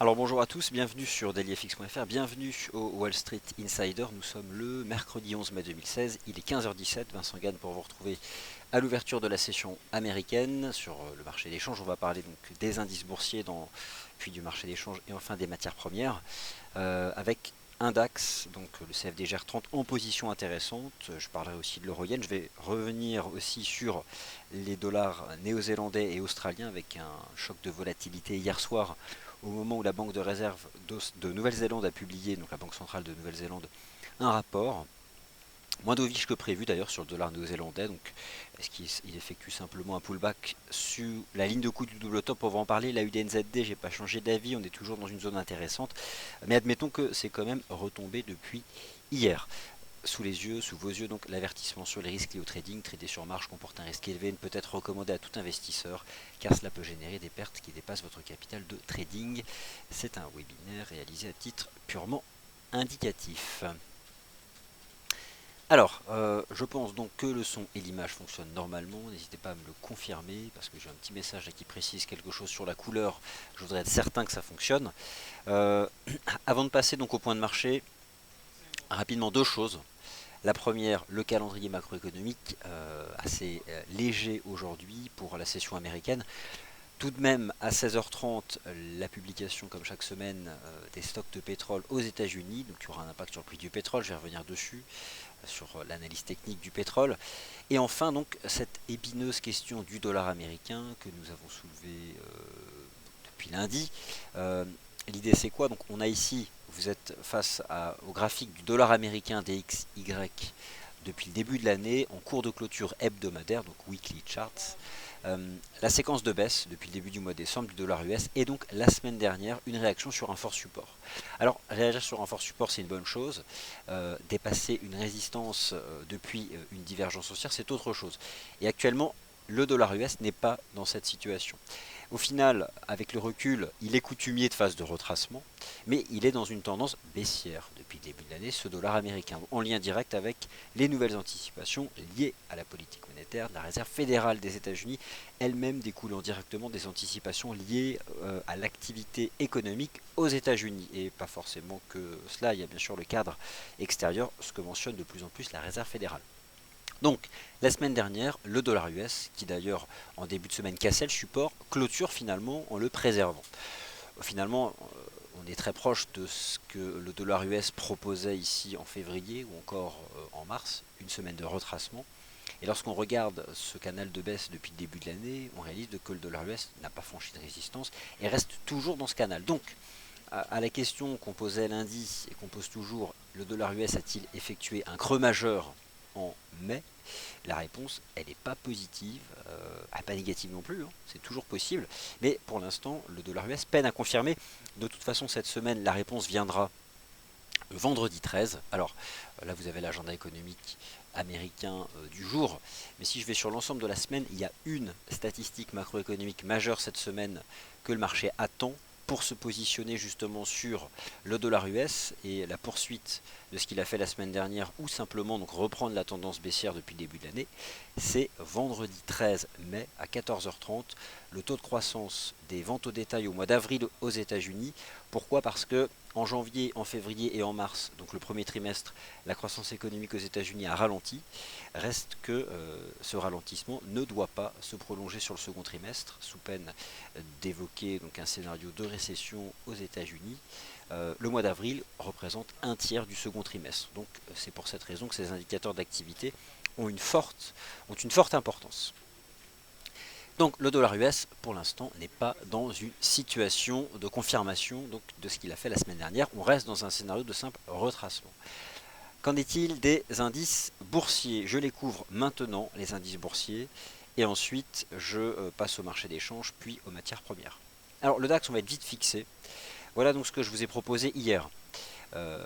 Alors bonjour à tous, bienvenue sur dailyfx.fr, bienvenue au Wall Street Insider. Nous sommes le mercredi 11 mai 2016, il est 15h17, Vincent Gann pour vous retrouver à l'ouverture de la session américaine. Sur le marché des changes, on va parler donc des indices boursiers, puis du marché des changes et enfin des matières premières, avec un DAX, donc le CFD-GR 30 en position intéressante. Je parlerai aussi de l'euro-yen. Je vais revenir aussi sur les dollars néo-zélandais et australiens avec un choc de volatilité hier soir au moment où la Banque de réserve de Nouvelle-Zélande a publié, donc la Banque centrale de Nouvelle-Zélande, un rapport. Moins dovish que prévu d'ailleurs sur le dollar néo-zélandais. Donc, est-ce qu'il effectue simplement un pullback sur la ligne de coup du double top? On va en parler. La UDNZD, j'ai pas changé d'avis. On est toujours dans une zone intéressante. Mais admettons que c'est quand même retombé depuis hier. Sous les yeux, sous vos yeux, donc l'avertissement sur les risques liés au trading. Trader sur marge comporte un risque élevé, ne peut être recommandé à tout investisseur car cela peut générer des pertes qui dépassent votre capital de trading. C'est un webinaire réalisé à titre purement indicatif. Alors, je pense donc que le son et l'image fonctionnent normalement. N'hésitez pas à me le confirmer parce que j'ai un petit message là qui précise quelque chose sur la couleur. Je voudrais être certain que ça fonctionne. Euh, Avant de passer donc au point de marché, rapidement deux choses. La première, le calendrier macroéconomique, assez léger aujourd'hui pour la session américaine. Tout de même, à 16h30, la publication, comme chaque semaine, des stocks de pétrole aux États-Unis. Donc, il y aura un impact sur le prix du pétrole. Je vais revenir dessus, sur l'analyse technique du pétrole. Et enfin, donc, cette épineuse question du dollar américain que nous avons soulevée depuis lundi. L'idée, c'est quoi? Donc, on a ici, vous êtes face au graphique du dollar américain DXY depuis le début de l'année en cours de clôture hebdomadaire, donc weekly charts. La séquence de baisse depuis le début du mois de décembre du dollar US et donc la semaine dernière une réaction sur un fort support. Alors réagir sur un fort support c'est une bonne chose, dépasser une résistance depuis une divergence haussière c'est autre chose. Et actuellement le dollar US n'est pas dans cette situation. Au final, avec le recul, il est coutumier de phase de retracement, mais il est dans une tendance baissière depuis le début de l'année, ce dollar américain, en lien direct avec les nouvelles anticipations liées à la politique monétaire de la Réserve fédérale des États-Unis, elle-même découlant directement des anticipations liées à l'activité économique aux États-Unis. Et pas forcément que cela, il y a bien sûr le cadre extérieur, ce que mentionne de plus en plus la Réserve fédérale. Donc, la semaine dernière, le dollar US, qui d'ailleurs en début de semaine cassait le support, clôture finalement en le préservant. Finalement, on est très proche de ce que le dollar US proposait ici en février ou encore en mars, une semaine de retracement. Et lorsqu'on regarde ce canal de baisse depuis le début de l'année, on réalise que le dollar US n'a pas franchi de résistance et reste toujours dans ce canal. Donc, à la question qu'on posait lundi et qu'on pose toujours, le dollar US a-t-il effectué un creux majeur en mai? La réponse, elle n'est pas positive, pas négative non plus, hein, c'est toujours possible, mais pour l'instant, le dollar US peine à confirmer. De toute façon, cette semaine, la réponse viendra le vendredi 13. Alors là, vous avez l'agenda économique américain du jour, mais si je vais sur l'ensemble de la semaine, il y a une statistique macroéconomique majeure cette semaine que le marché attend pour se positionner justement sur le dollar US et la poursuite de ce qu'il a fait la semaine dernière ou simplement donc reprendre la tendance baissière depuis le début de l'année, c'est vendredi 13 mai à 14h30 le taux de croissance des ventes au détail au mois d'avril aux États-Unis. Pourquoi? Parce que en janvier, en février et en mars, donc le premier trimestre, la croissance économique aux États-Unis a ralenti. Reste que ce ralentissement ne doit pas se prolonger sur le second trimestre, sous peine d'évoquer donc un scénario de récession aux États-Unis. Le mois d'avril représente un tiers du second trimestre. Donc c'est pour cette raison que ces indicateurs d'activité ont une forte importance. Donc le dollar US, pour l'instant, n'est pas dans une situation de confirmation donc, de ce qu'il a fait la semaine dernière. On reste dans un scénario de simple retracement. Qu'en est-il des indices boursiers? Je les couvre maintenant, les indices boursiers, et ensuite je passe au marché des changes, puis aux matières premières. Alors le DAX, on va être vite fixé. Voilà donc ce que je vous ai proposé hier. Euh,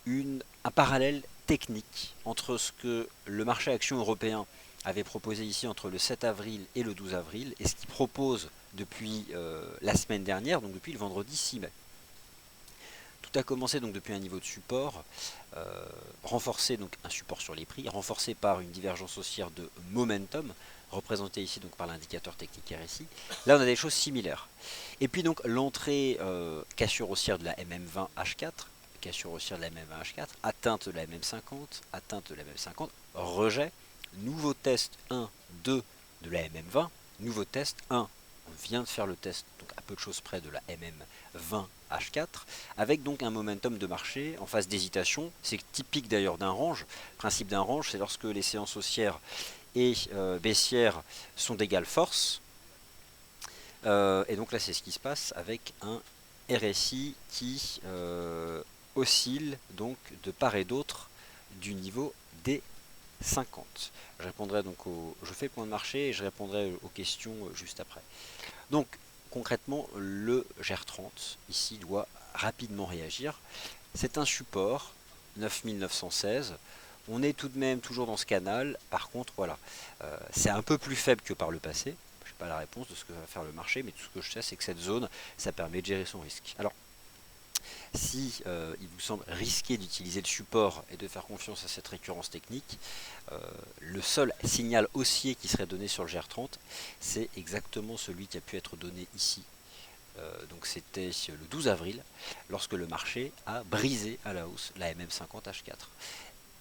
un parallèle technique entre ce que le marché action européen avait proposé ici entre le 7 avril et le 12 avril et ce qu'il propose depuis la semaine dernière, donc depuis le vendredi 6 mai. Tout a commencé donc depuis un niveau de support, renforcé, donc un support sur les prix, renforcé par une divergence haussière de momentum, représentée ici donc par l'indicateur technique RSI. Là on a des choses similaires. Et puis donc l'entrée cassure haussière de la MM20 H4, cassure haussière de la MM20 H4, atteinte de la MM50, atteinte de la MM50, rejet, nouveau test 1, 2 de la MM20, nouveau test 1. On vient de faire le test, donc à peu de choses près, de la MM20 H4, avec donc un momentum de marché en phase d'hésitation. C'est typique d'ailleurs d'un range. Le principe d'un range, c'est lorsque les séances haussières et baissières sont d'égale force. Et donc là, c'est ce qui se passe avec un RSI qui oscille donc de part et d'autre du niveau des 50. Je répondrai donc je fais le point de marché et je répondrai aux questions juste après. Donc concrètement, le GR30 ici doit rapidement réagir. C'est un support 9916. On est tout de même toujours dans ce canal. Par contre, voilà, c'est un peu plus faible que par le passé. Je n'ai pas la réponse de ce que va faire le marché, mais tout ce que je sais, c'est que cette zone, ça permet de gérer son risque. Alors, si il vous semble risqué d'utiliser le support et de faire confiance à cette récurrence technique, le seul signal haussier qui serait donné sur le GR30, c'est exactement celui qui a pu être donné ici. Donc c'était le 12 avril, lorsque le marché a brisé à la hausse la MM50 H4.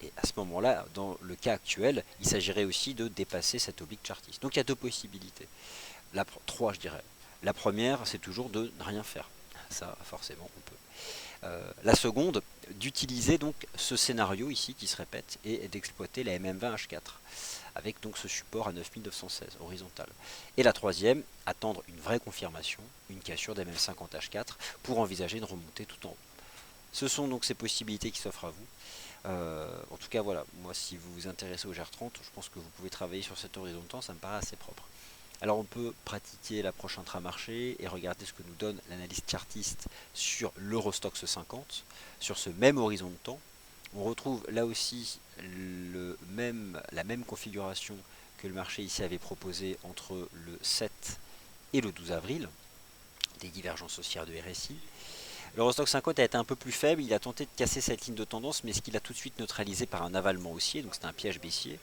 Et à ce moment-là, dans le cas actuel, il s'agirait aussi de dépasser cette oblique chartiste. Donc il y a deux possibilités. Trois, je dirais. La première, c'est toujours de ne rien faire. Ça, forcément, on peut. La seconde, d'utiliser donc ce scénario ici qui se répète et d'exploiter la MM20 H4 avec donc ce support à 9916 horizontal. Et la troisième, attendre une vraie confirmation, une cassure des MM50 H4 pour envisager une remontée tout en haut. Ce sont donc ces possibilités qui s'offrent à vous. En tout cas, voilà, moi si vous vous intéressez au GR30, je pense que vous pouvez travailler sur cet horizon de temps, ça me paraît assez propre. Alors on peut pratiquer l'approche intramarché et regarder ce que nous donne l'analyse chartiste sur l'Eurostoxx 50, sur ce même horizon de temps. On retrouve là aussi la même configuration que le marché ici avait proposé entre le 7 et le 12 avril, des divergences haussières de RSI. L'Eurostoxx 50 a été un peu plus faible, il a tenté de casser cette ligne de tendance, mais ce qu'il a tout de suite neutralisé par un avalement haussier, donc c'est un piège baissier.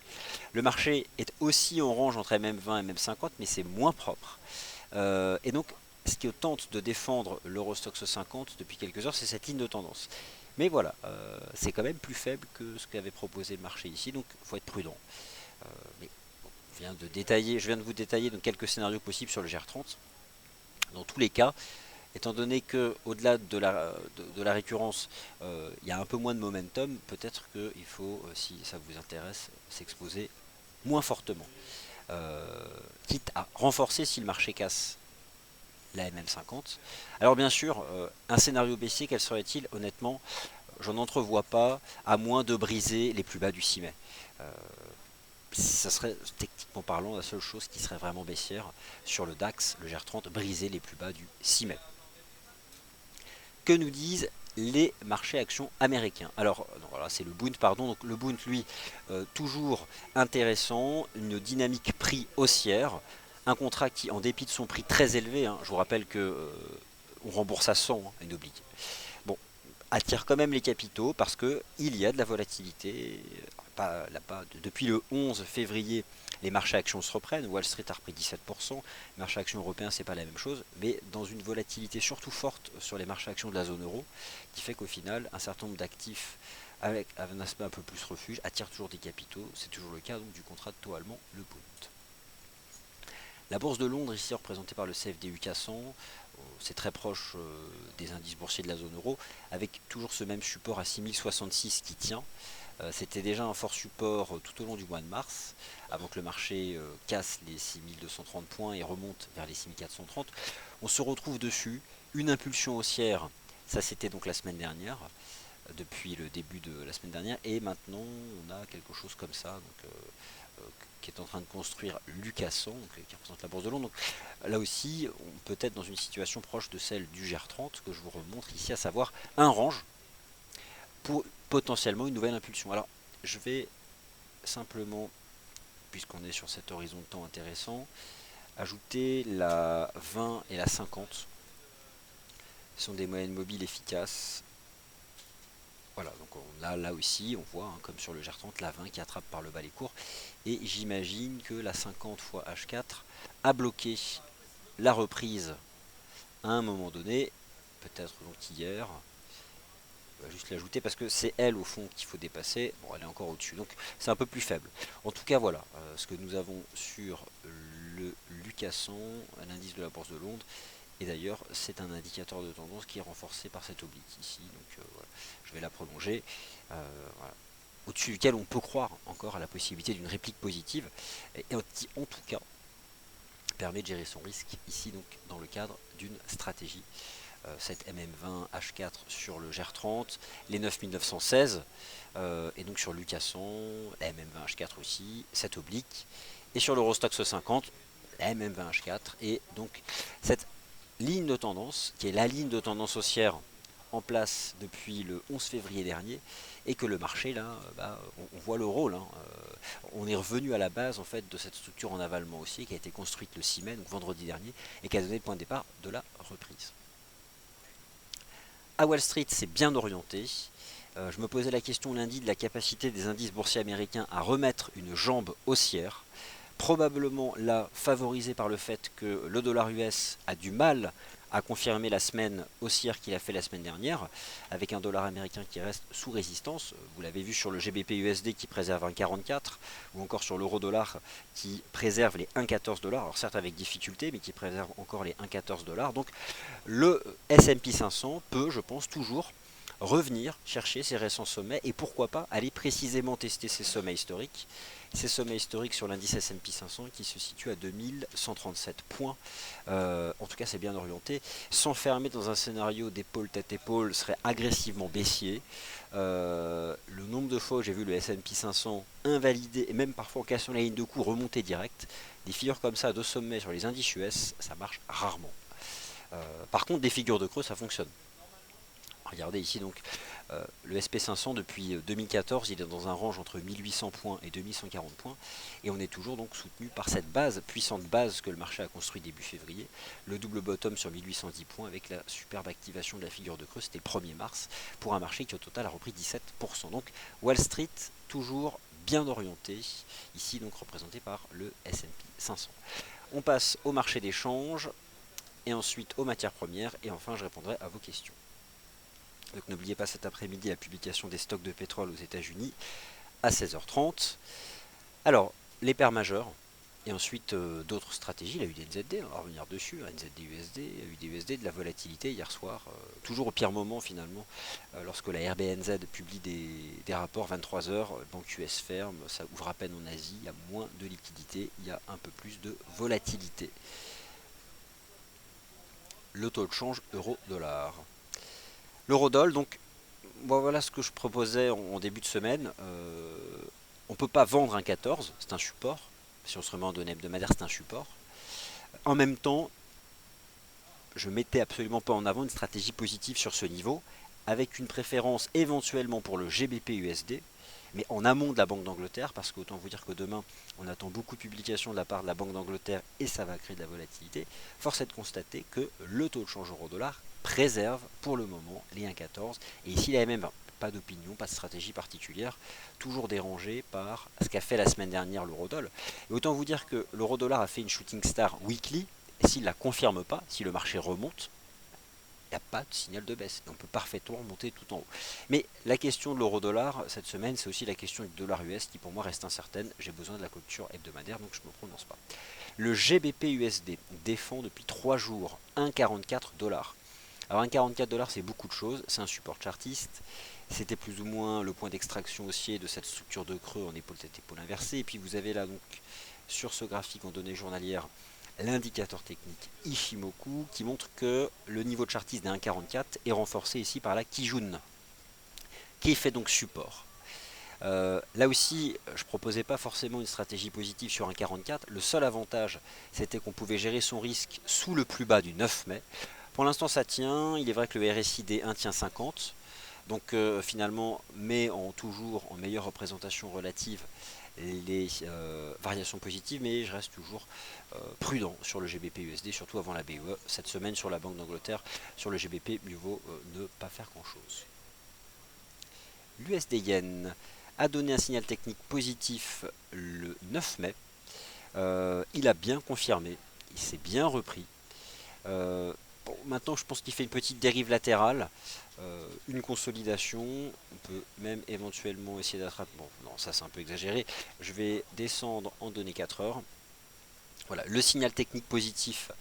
Le marché est aussi en range entre MM20 et MM50, mais c'est moins propre. Et donc, ce qui tente de défendre l'Eurostoxx 50 depuis quelques heures, c'est cette ligne de tendance. Mais voilà, c'est quand même plus faible que ce qu'avait proposé le marché ici, donc il faut être prudent. Mais je viens de vous détailler donc, quelques scénarios possibles sur le GR30. Dans tous les cas, étant donné que au-delà de la récurrence, il y a un peu moins de momentum, peut-être qu'il faut, si ça vous intéresse, s'exposer moins fortement. Quitte à renforcer si le marché casse la MM50. Alors bien sûr, un scénario baissier, quel serait-il? Honnêtement, j'en entrevois pas, à moins de briser les plus bas du 6 mai. Ça serait techniquement parlant la seule chose qui serait vraiment baissière sur le DAX, le GR30, briser les plus bas du 6 mai. Que nous disent les marchés actions américains? Alors voilà, c'est le Bund, pardon. Donc le Bund, lui, toujours intéressant, une dynamique prix haussière, un contrat qui, en dépit de son prix très élevé, hein, je vous rappelle que on rembourse à 100, hein, une oblige. Bon, attire quand même les capitaux parce que il y a de la volatilité. Depuis le 11 février, les marchés actions se reprennent. Wall Street a repris 17%. Les marchés actions européens, c'est pas la même chose, mais dans une volatilité surtout forte sur les marchés actions de la zone euro, qui fait qu'au final, un certain nombre d'actifs avec un aspect un peu plus refuge attirent toujours des capitaux. C'est toujours le cas donc du contrat de taux allemand, le Bund. La bourse de Londres, ici représentée par le CFD UK 100, c'est très proche des indices boursiers de la zone euro, avec toujours ce même support à 6066 qui tient. C'était déjà un fort support tout au long du mois de mars, avant que le marché casse les 6230 points et remonte vers les 6430. On se retrouve dessus, une impulsion haussière, ça c'était donc la semaine dernière, depuis le début de la semaine dernière, et maintenant on a quelque chose comme ça, donc, qui est en train de construire Lucasson, qui représente la bourse de Londres. Donc, là aussi, on peut être dans une situation proche de celle du GR30 que je vous remontre ici, à savoir un range pour potentiellement une nouvelle impulsion. Alors, je vais simplement, puisqu'on est sur cet horizon de temps intéressant, ajouter la 20 et la 50. Ce sont des moyennes mobiles efficaces. Voilà, donc on a là aussi, on voit, hein, comme sur le GR30, la 20 qui attrape par le bas les cours. Et j'imagine que la 50 fois H4 a bloqué la reprise à un moment donné, peut-être donc hier. On va juste l'ajouter parce que c'est elle au fond qu'il faut dépasser. Bon, elle est encore au-dessus, donc c'est un peu plus faible. En tout cas, voilà ce que nous avons sur le Lucas 100, l'indice de la bourse de Londres. Et d'ailleurs, c'est un indicateur de tendance qui est renforcé par cette oblique ici. Donc voilà, je vais la prolonger. Voilà. Au-dessus duquel on peut croire encore à la possibilité d'une réplique positive. Et qui, en tout cas, permet de gérer son risque ici, donc dans le cadre d'une stratégie. Cette MM20 H4 sur le GR30, les 9916, et donc sur Lucas 100, la MM20 H4 aussi, cette oblique. Et sur l'Eurostoxx 50, la MM20 H4. Et donc cette ligne de tendance, qui est la ligne de tendance haussière en place depuis le 11 février dernier, et que le marché là, on voit le rôle. Hein, on est revenu à la base en fait de cette structure en avalement haussier qui a été construite le 6 mai, donc vendredi dernier, et qui a donné le point de départ de la reprise. À Wall Street, c'est bien orienté. Je me posais la question lundi de la capacité des indices boursiers américains à remettre une jambe haussière, probablement là favorisé par le fait que le dollar US a du mal à confirmer la semaine haussière qu'il a fait la semaine dernière, avec un dollar américain qui reste sous résistance. Vous l'avez vu sur le GBP USD qui préserve 1,44, ou encore sur l'euro dollar qui préserve les 1,14 $, alors certes avec difficulté, mais qui préserve encore les 1,14 $. Donc le S&P 500 peut, je pense, toujours revenir chercher ses récents sommets et pourquoi pas aller précisément tester ses sommets historiques. Ces sommets historiques sur l'indice S&P 500 qui se situe à 2137 points. En tout cas, c'est bien orienté. S'enfermer dans un scénario d'épaule tête-épaule serait agressivement baissier. Le nombre de fois où j'ai vu le S&P 500 invalidé et même parfois en cassant la ligne de coup remonter direct, des figures comme ça de sommet sur les indices US, ça marche rarement. Par contre, des figures de creux, ça fonctionne. Regardez ici donc le SP500 depuis 2014, il est dans un range entre 1800 points et 2140 points et on est toujours donc soutenu par cette base, puissante base que le marché a construit début février. Le double bottom sur 1810 points avec la superbe activation de la figure de creux, c'était le 1er mars pour un marché qui au total a repris 17%. Donc Wall Street toujours bien orienté, ici donc représenté par le S&P 500. On passe au marché des changes et ensuite aux matières premières et enfin je répondrai à vos questions. Donc n'oubliez pas cet après-midi la publication des stocks de pétrole aux États-Unis à 16h30. Alors, les paires majeures, et ensuite d'autres stratégies, la UDNZD, on va revenir dessus, NZD-USD, UD-USD, de la volatilité hier soir, toujours au pire moment finalement, lorsque la RBNZ publie des rapports 23h, banque US ferme, ça ouvre à peine en Asie, il y a moins de liquidité, il y a un peu plus de volatilité. Le taux de change euro-dollar. L'eurodoll, donc voilà ce que je proposais en début de semaine. On ne peut pas vendre un 14, c'est un support. Si on se remet en données hebdomadaires, c'est un support. En même temps, je mettais absolument pas en avant une stratégie positive sur ce niveau, avec une préférence éventuellement pour le GBP USD, mais en amont de la Banque d'Angleterre, parce qu'autant vous dire que demain, on attend beaucoup de publications de la part de la Banque d'Angleterre et ça va créer de la volatilité. Force est de constater que le taux de change euro-dollar préserve pour le moment les 1,14. Et ici, la MM20, pas d'opinion, pas de stratégie particulière, toujours dérangé par ce qu'a fait la semaine dernière l'eurodoll. Et autant vous dire que l'eurodollar a fait une shooting star weekly, et s'il ne la confirme pas, si le marché remonte, il n'y a pas de signal de baisse. On peut parfaitement remonter tout en haut. Mais la question de l'euro-dollar cette semaine, c'est aussi la question du dollar US qui pour moi reste incertaine. J'ai besoin de la culture hebdomadaire, donc je ne me prononce pas. Le GBP USD défend depuis 3 jours 1,44 $. Alors 1,44 $, c'est beaucoup de choses. C'est un support chartiste. C'était plus ou moins le point d'extraction haussier de cette structure de creux en épaule tête épaule inversée. Et puis vous avez là donc sur ce graphique en données journalières l'indicateur technique Ishimoku qui montre que le niveau de chartiste des 1,44 est renforcé ici par la Kijun qui fait donc support. Là aussi, je ne proposais pas forcément une stratégie positive sur 1,44. Le seul avantage, c'était qu'on pouvait gérer son risque sous le plus bas du 9 mai. Pour l'instant, ça tient. Il est vrai que le RSI D1 tient 50. Donc finalement, met toujours en meilleure représentation relative les variations positives, mais je reste toujours prudent sur le GBP USD, surtout avant la BE. Cette semaine sur la Banque d'Angleterre, sur le GBP, mieux vaut ne pas faire grand chose. L'USD Yen a donné un signal technique positif le 9 mai. Il a bien confirmé, il s'est bien repris. Bon, maintenant, je pense qu'il fait une petite dérive latérale, une consolidation. On peut même éventuellement essayer d'attraper. Bon, non, ça c'est un peu exagéré. Je vais descendre en données 4 heures. Voilà, le signal technique positif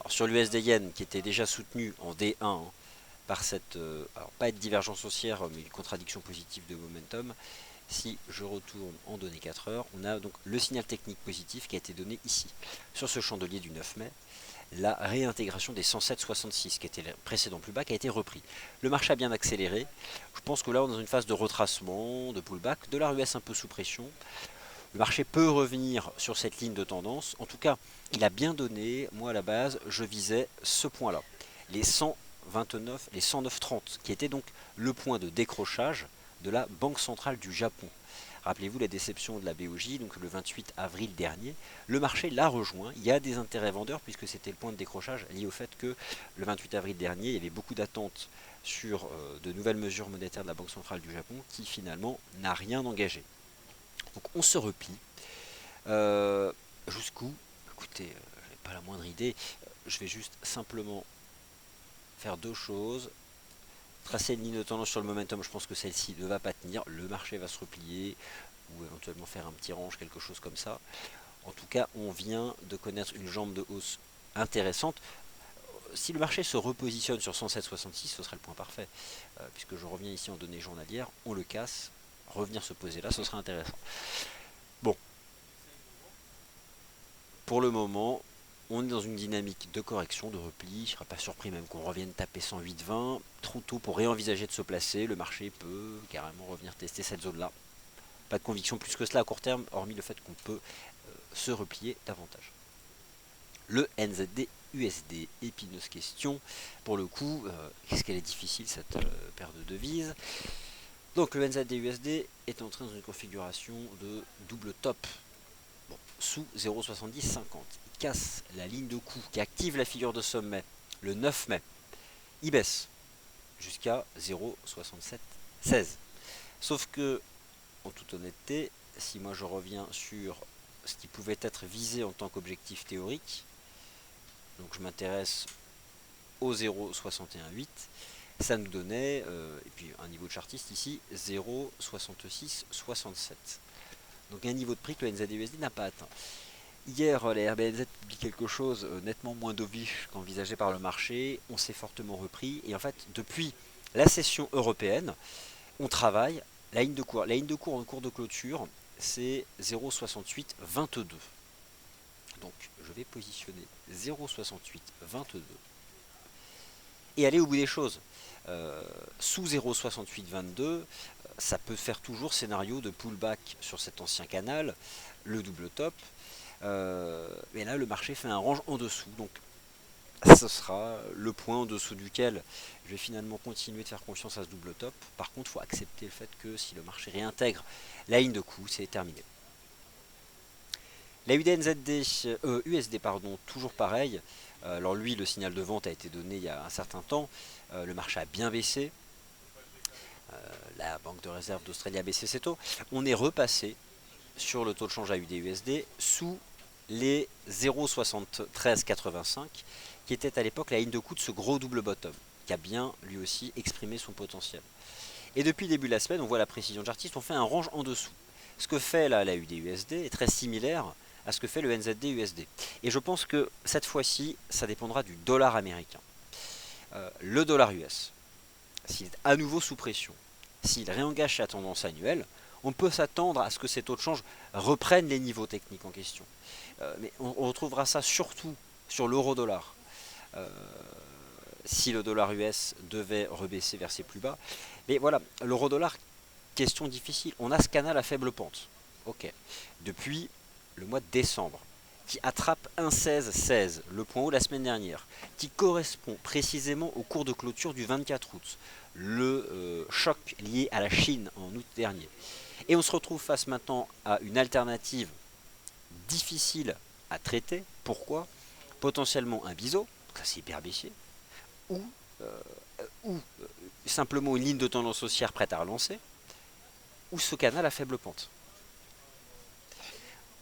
alors, sur l'USD Yen qui était déjà soutenu en D1 hein, par cette, alors pas une divergence haussière, mais une contradiction positive de momentum. Si je retourne en données 4 heures, on a donc le signal technique positif qui a été donné ici, sur ce chandelier du 9 mai. La réintégration des 107,66 qui était le précédent plus bas qui a été repris. Le marché a bien accéléré. Je pense que là on est dans une phase de retracement, de pullback, de dollar US un peu sous pression. Le marché peut revenir sur cette ligne de tendance. En tout cas, il a bien donné. Moi à la base, je visais ce point-là. Les 129, les 109,30 qui était donc le point de décrochage de la Banque centrale du Japon. Rappelez-vous la déception de la BOJ, donc le 28 avril dernier. Le marché l'a rejoint. Il y a des intérêts vendeurs puisque c'était le point de décrochage lié au fait que le 28 avril dernier, il y avait beaucoup d'attentes sur de nouvelles mesures monétaires de la Banque centrale du Japon qui finalement n'a rien engagé. Donc on se replie. Jusqu'où? Écoutez, je n'ai pas la moindre idée. Je vais juste simplement faire deux choses. Tracer une ligne de tendance sur le momentum, je pense que celle-ci ne va pas tenir. Le marché va se replier ou éventuellement faire un petit range, quelque chose comme ça. En tout cas, on vient de connaître une jambe de hausse intéressante. Si le marché se repositionne sur 107,66, ce serait le point parfait. Puisque je reviens ici en données journalières, on le casse. Revenir se poser là, ce serait intéressant. Bon, pour le moment, on est dans une dynamique de correction, de repli. Je ne serais pas surpris même qu'on revienne taper 108,20. Trop tôt pour réenvisager de se placer. Le marché peut carrément revenir tester cette zone-là. Pas de conviction plus que cela à court terme, hormis le fait qu'on peut se replier davantage. Le NZD USD, épineuse question. Pour le coup, qu'est-ce qu'elle est difficile cette paire de devises. Donc le NZD USD est entré dans une configuration de double top. Bon, sous 0,7050. Il casse la ligne de coup qui active la figure de sommet le 9 mai. Il baisse jusqu'à 0,6716. Sauf que, en toute honnêteté, si moi je reviens sur ce qui pouvait être visé en tant qu'objectif théorique, donc je m'intéresse au 0,618, ça nous donnait, et puis un niveau de chartiste ici, 0,6667. Donc un niveau de prix que le NZD-USD n'a pas atteint. Hier, la RBNZ publie quelque chose nettement moins dovish qu'envisagé par le marché. On s'est fortement repris. Et en fait, depuis la session européenne, on travaille la ligne de cours. La ligne de cours en cours de clôture, c'est 0,6822. Donc, je vais positionner 0,6822 et aller au bout des choses. Sous 0,6822, ça peut faire toujours scénario de pullback sur cet ancien canal, le double top. Mais là, le marché fait un range en dessous. Donc, ce sera le point en dessous duquel je vais finalement continuer de faire confiance à ce double top. Par contre, il faut accepter le fait que si le marché réintègre la ligne de coup, c'est terminé. La USD, pardon, toujours pareil. Alors lui, le signal de vente a été donné il y a un certain temps. Le marché a bien baissé. La Banque de réserve d'Australie a baissé ses taux. On est repassé sur le taux de change AUD-USD sous les 0,7385 qui était à l'époque la ligne de coup de ce gros double bottom qui a bien lui aussi exprimé son potentiel. Et depuis le début de la semaine, on voit la précision de chartiste, on fait un range en dessous. Ce que fait là la UD-USD est très similaire à ce que fait le NZD-USD. Et je pense que cette fois-ci, ça dépendra du dollar américain. Le dollar US, s'il est à nouveau sous pression, s'il réengage sa tendance annuelle, on peut s'attendre à ce que ces taux de change reprennent les niveaux techniques en question. Mais on retrouvera ça surtout sur l'euro-dollar. Si le dollar US devait rebaisser vers ses plus bas. Mais voilà, l'euro-dollar, question difficile. On a ce canal à faible pente. Ok. Depuis le mois de décembre, qui attrape 1,1616, le point haut la semaine dernière, qui correspond précisément au cours de clôture du 24 août, le choc lié à la Chine en août dernier. Et on se retrouve face maintenant à une alternative difficile à traiter. Pourquoi? Potentiellement un biseau, ça c'est hyper baissier, ou simplement une ligne de tendance haussière prête à relancer, ou ce canal à faible pente.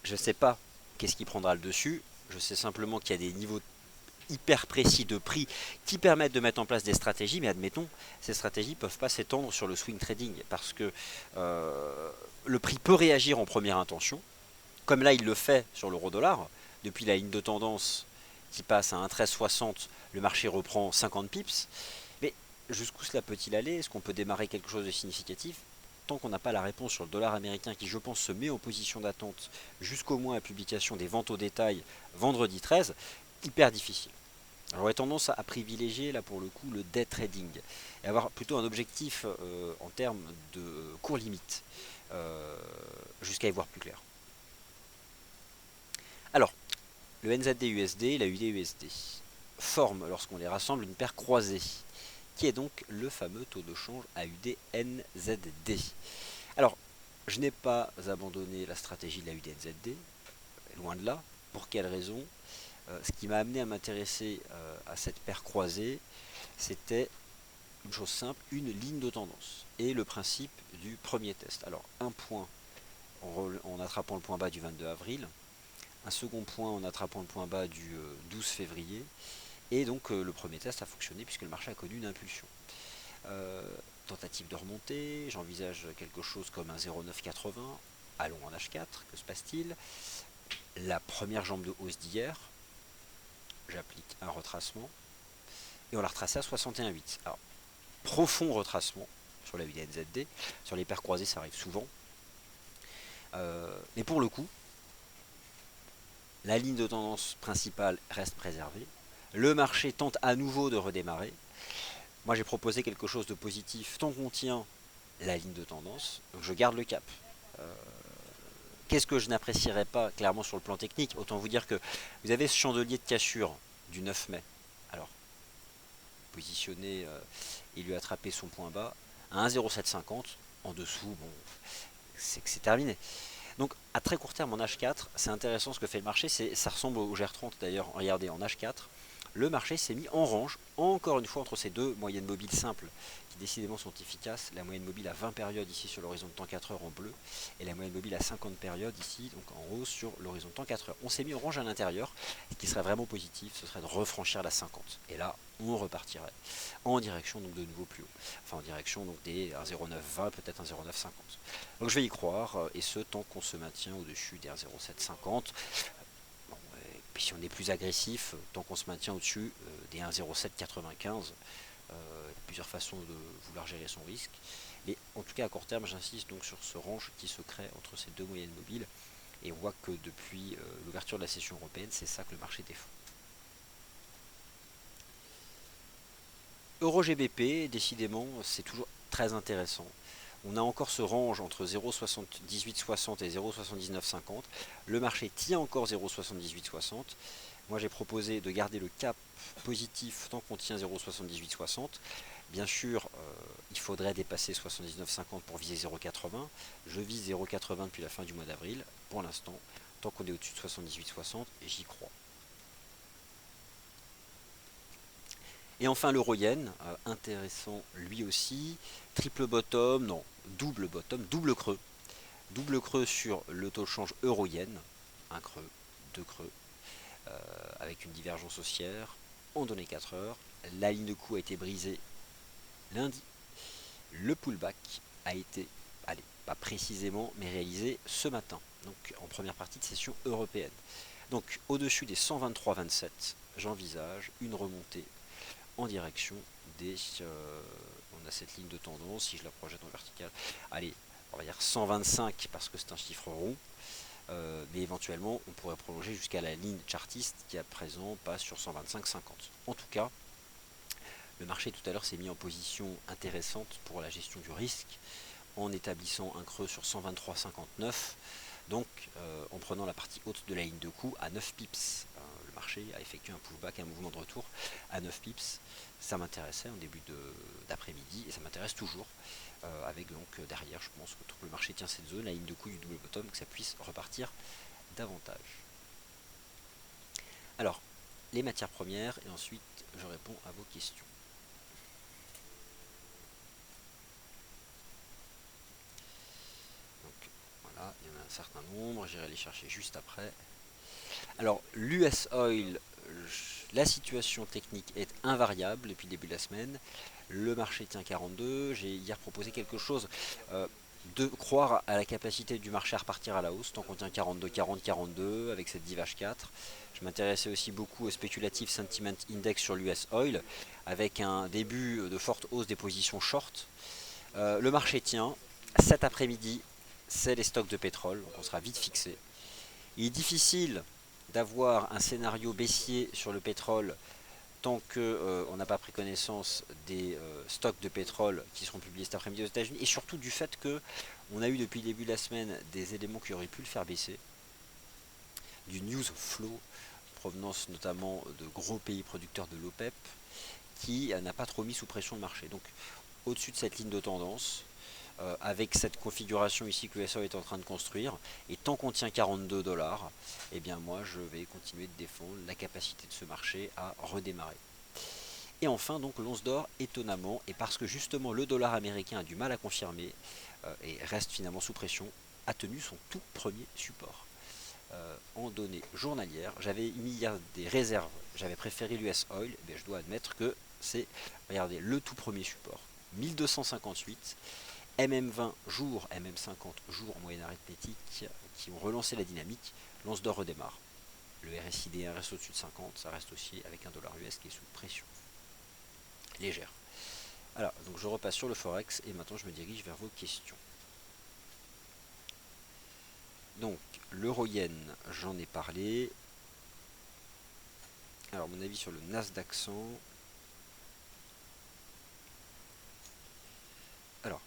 Je ne sais pas qu'est-ce qui prendra le dessus, je sais simplement qu'il y a des niveaux hyper précis de prix qui permettent de mettre en place des stratégies, mais admettons, ces stratégies ne peuvent pas s'étendre sur le swing trading parce que le prix peut réagir en première intention, comme là il le fait sur l'euro-dollar, depuis la ligne de tendance qui passe à 1,1360, le marché reprend 50 pips, mais jusqu'où cela peut-il aller? Est-ce qu'on peut démarrer quelque chose de significatif? Tant qu'on n'a pas la réponse sur le dollar américain qui, je pense, se met en position d'attente jusqu'au moins à la publication des ventes au détail vendredi 13, hyper difficile. J'aurais tendance à privilégier là pour le coup le day trading et avoir plutôt un objectif en termes de court limite jusqu'à y voir plus clair. Alors, le NZD-USD et la UD-USD forment, lorsqu'on les rassemble, une paire croisée, qui est donc le fameux taux de change AUD-NZD. Alors, je n'ai pas abandonné la stratégie de la UD-NZD, loin de là. Pour quelle raison? Ce qui m'a amené à m'intéresser à cette paire croisée, c'était une chose simple, une ligne de tendance et le principe du premier test. Alors, un point en attrapant le point bas du 22 avril, un second point en attrapant le point bas du 12 février, et donc le premier test a fonctionné puisque le marché a connu une impulsion. Tentative de remontée, j'envisage quelque chose comme un 0,980, allons en H4, que se passe-t-il? La première jambe de hausse d'hier, j'applique un retracement, et on l'a retracé à 61,8. Alors, profond retracement sur la UDNZD, sur les paires croisées ça arrive souvent, mais pour le coup, la ligne de tendance principale reste préservée, le marché tente à nouveau de redémarrer. Moi j'ai proposé quelque chose de positif tant qu'on tient la ligne de tendance, donc je garde le cap. Qu'est-ce que je n'apprécierais pas clairement sur le plan technique? Autant vous dire que vous avez ce chandelier de cassure du 9 mai. Alors, positionner et lui attraper son point bas à 1,0750, en dessous, bon, c'est que c'est terminé. Donc à très court terme en H4, c'est intéressant ce que fait le marché, ça ressemble au GR30 d'ailleurs, regardez en H4, le marché s'est mis en range, encore une fois entre ces deux moyennes mobiles simples, qui décidément sont efficaces, la moyenne mobile à 20 périodes ici sur l'horizon de temps 4 heures en bleu, et la moyenne mobile à 50 périodes ici, donc en rose sur l'horizon de temps 4 heures. On s'est mis en range à l'intérieur, ce qui serait vraiment positif, ce serait de refranchir la 50, et là on repartirait en direction donc de nouveau plus haut, enfin en direction donc des 1,0920, peut-être 1,0950. Donc je vais y croire, et ce tant qu'on se maintient au-dessus des 1,0750. Bon, et puis si on est plus agressif, tant qu'on se maintient au-dessus des 1,0795, plusieurs façons de vouloir gérer son risque. Mais en tout cas à court terme, j'insiste donc sur ce range qui se crée entre ces deux moyennes mobiles. Et on voit que depuis l'ouverture de la session européenne, c'est ça que le marché défend. Euro-GBP, décidément, c'est toujours très intéressant. On a encore ce range entre 0,7860 et 0,7950. Le marché tient encore 0,7860. Moi j'ai proposé de garder le cap positif tant qu'on tient 0,7860. Bien sûr, il faudrait dépasser 79,50 pour viser 0,80. Je vise 0,80 depuis la fin du mois d'avril. Pour l'instant, tant qu'on est au-dessus de 78,60, j'y crois. Et enfin l'euro-yen, intéressant lui aussi. Triple bottom, non, double bottom, double creux. Double creux sur le taux de change euro-yen. Un creux, deux creux, avec une divergence haussière en données 4 heures. La ligne de coup a été brisée lundi. Le pullback a été, allez, pas précisément, mais réalisé ce matin, donc en première partie de session européenne. Donc au-dessus des 123,27, j'envisage une remontée en direction des... on a cette ligne de tendance, si je la projette en verticale, allez, on va dire 125 parce que c'est un chiffre rond, mais éventuellement on pourrait prolonger jusqu'à la ligne chartiste qui à présent passe sur 125,50. En tout cas, le marché tout à l'heure s'est mis en position intéressante pour la gestion du risque en établissant un creux sur 123,59, donc en prenant la partie haute de la ligne de coup à 9 pips. Le marché a effectué un pullback, un mouvement de retour à 9 pips. Ça m'intéressait en début d'après-midi et ça m'intéresse toujours. Avec donc derrière, je pense que le marché tient cette zone, la ligne de coup du double bottom, que ça puisse repartir davantage. Alors, les matières premières et ensuite je réponds à vos questions. certain nombre, j'irai les chercher juste après. Alors l'US Oil, la situation technique est invariable depuis le début de la semaine. Le marché tient 42. J'ai hier proposé quelque chose de croire à la capacité du marché à repartir à la hausse tant qu'on tient 42, 40, 42 avec cette div H4. Je m'intéressais aussi beaucoup au Speculative Sentiment Index sur l'US Oil avec un début de forte hausse des positions short. Le marché tient. Cet après-midi, c'est les stocks de pétrole, donc on sera vite fixé. Il est difficile d'avoir un scénario baissier sur le pétrole tant qu'on n'a pas pris connaissance des stocks de pétrole qui seront publiés cet après-midi aux États-Unis, et surtout du fait qu'on a eu depuis le début de la semaine des éléments qui auraient pu le faire baisser, du news flow, provenance notamment de gros pays producteurs de l'OPEP, qui n'a pas trop mis sous pression le marché. Donc au-dessus de cette ligne de tendance, avec cette configuration ici que l'USO est en train de construire, et tant qu'on tient 42 $, eh bien moi je vais continuer de défendre la capacité de ce marché à redémarrer. Et enfin donc l'once d'or, étonnamment, et parce que justement le dollar américain a du mal à confirmer et reste finalement sous pression, a tenu son tout premier support. En données journalières, j'avais mis hier des réserves, j'avais préféré l'US Oil, mais je dois admettre que c'est, regardez, le tout premier support, 1258, MM20 jours, MM50 jours en moyenne arithmétique qui ont relancé la dynamique, l'once d'or redémarre. Le RSI reste au-dessus de 50, ça reste aussi avec un dollar US qui est sous pression légère. Alors, donc je repasse sur le Forex et maintenant je me dirige vers vos questions. Donc, l'euro-yen, j'en ai parlé. Alors, mon avis sur le Nasdaq 100. Alors,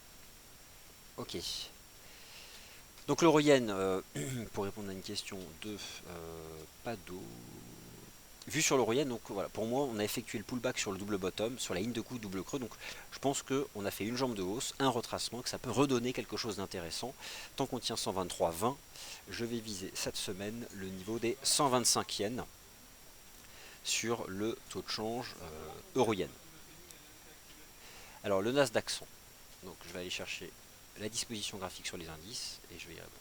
ok. Donc l'euro-yen, pour répondre à une question de Pado, vu sur l'euro-yen, donc voilà, pour moi on a effectué le pullback sur le double bottom, sur la ligne de coup double creux, donc je pense qu'on a fait une jambe de hausse, un retracement, que ça peut redonner quelque chose d'intéressant. Tant qu'on tient 123,20, je vais viser cette semaine le niveau des 125 yens sur le taux de change euro-yen. Alors le Nasdaq 100, donc je vais aller chercher la disposition graphique sur les indices et je vais y répondre.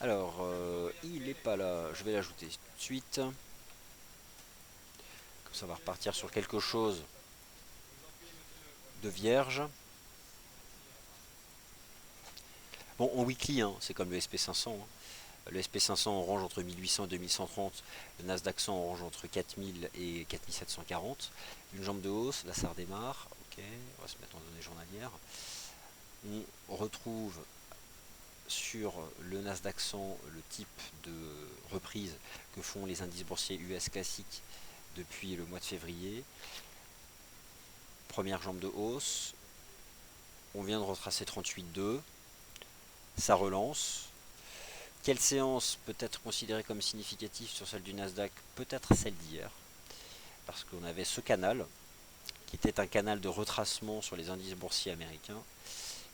Alors, il n'est pas là, je vais l'ajouter tout de suite. Comme ça, on va repartir sur quelque chose de vierge. Bon, en weekly, hein, c'est comme le SP500. Hein. Le SP500 en range entre 1800 et 2130. Le Nasdaq 100 en range entre 4000 et 4740. Une jambe de hausse, là ça redémarre. Ok, on va se mettre en données journalières. On retrouve sur le Nasdaq 100 le type de reprise que font les indices boursiers US classiques depuis le mois de février. Première jambe de hausse. On vient de retracer 38,2. Ça relance. Quelle séance peut être considérée comme significative sur celle du Nasdaq? Peut-être celle d'hier. Parce qu'on avait ce canal, qui était un canal de retracement sur les indices boursiers américains,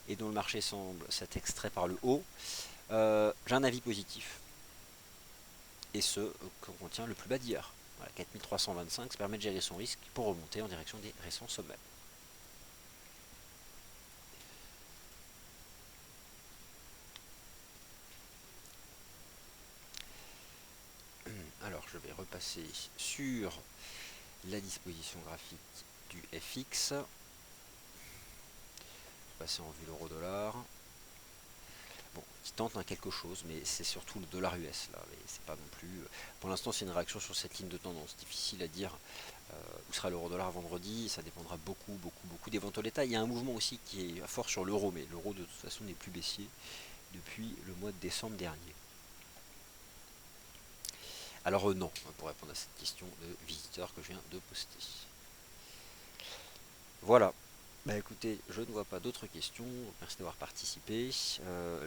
et dont le marché semble s'être extrait par le haut. J'ai un avis positif. Et ce, qu'on contient le plus bas d'hier. Voilà, 4325, ça permet de gérer son risque pour remonter en direction des récents sommets. Alors je vais repasser sur la disposition graphique du FX. Je vais passer en vue l'euro-dollar. Bon, qui tente quelque chose, mais c'est surtout le dollar US là. Mais c'est pas non plus. Pour l'instant, c'est une réaction sur cette ligne de tendance. Difficile à dire où sera l'euro-dollar vendredi. Ça dépendra beaucoup des ventes au détail. Il y a un mouvement aussi qui est fort sur l'euro, mais l'euro de toute façon n'est plus baissier depuis le mois de décembre dernier. Alors non, pour répondre à cette question de visiteur que je viens de poster. Voilà. Bah écoutez, je ne vois pas d'autres questions. Merci d'avoir participé.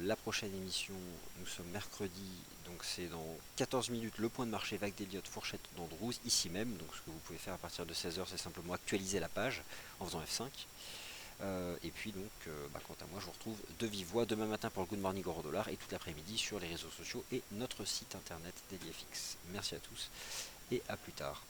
La prochaine émission, nous sommes mercredi, donc c'est dans 14 minutes le point de marché vague d'Elliott Fourchette d'Andrews, ici même. Donc ce que vous pouvez faire à partir de 16 h, c'est simplement actualiser la page en faisant F5. Et puis donc, quant à moi, je vous retrouve de vive voix demain matin pour le Good Morning Euro Dollar et toute l'après-midi sur les réseaux sociaux et notre site internet DailyFX. Merci à tous et à plus tard.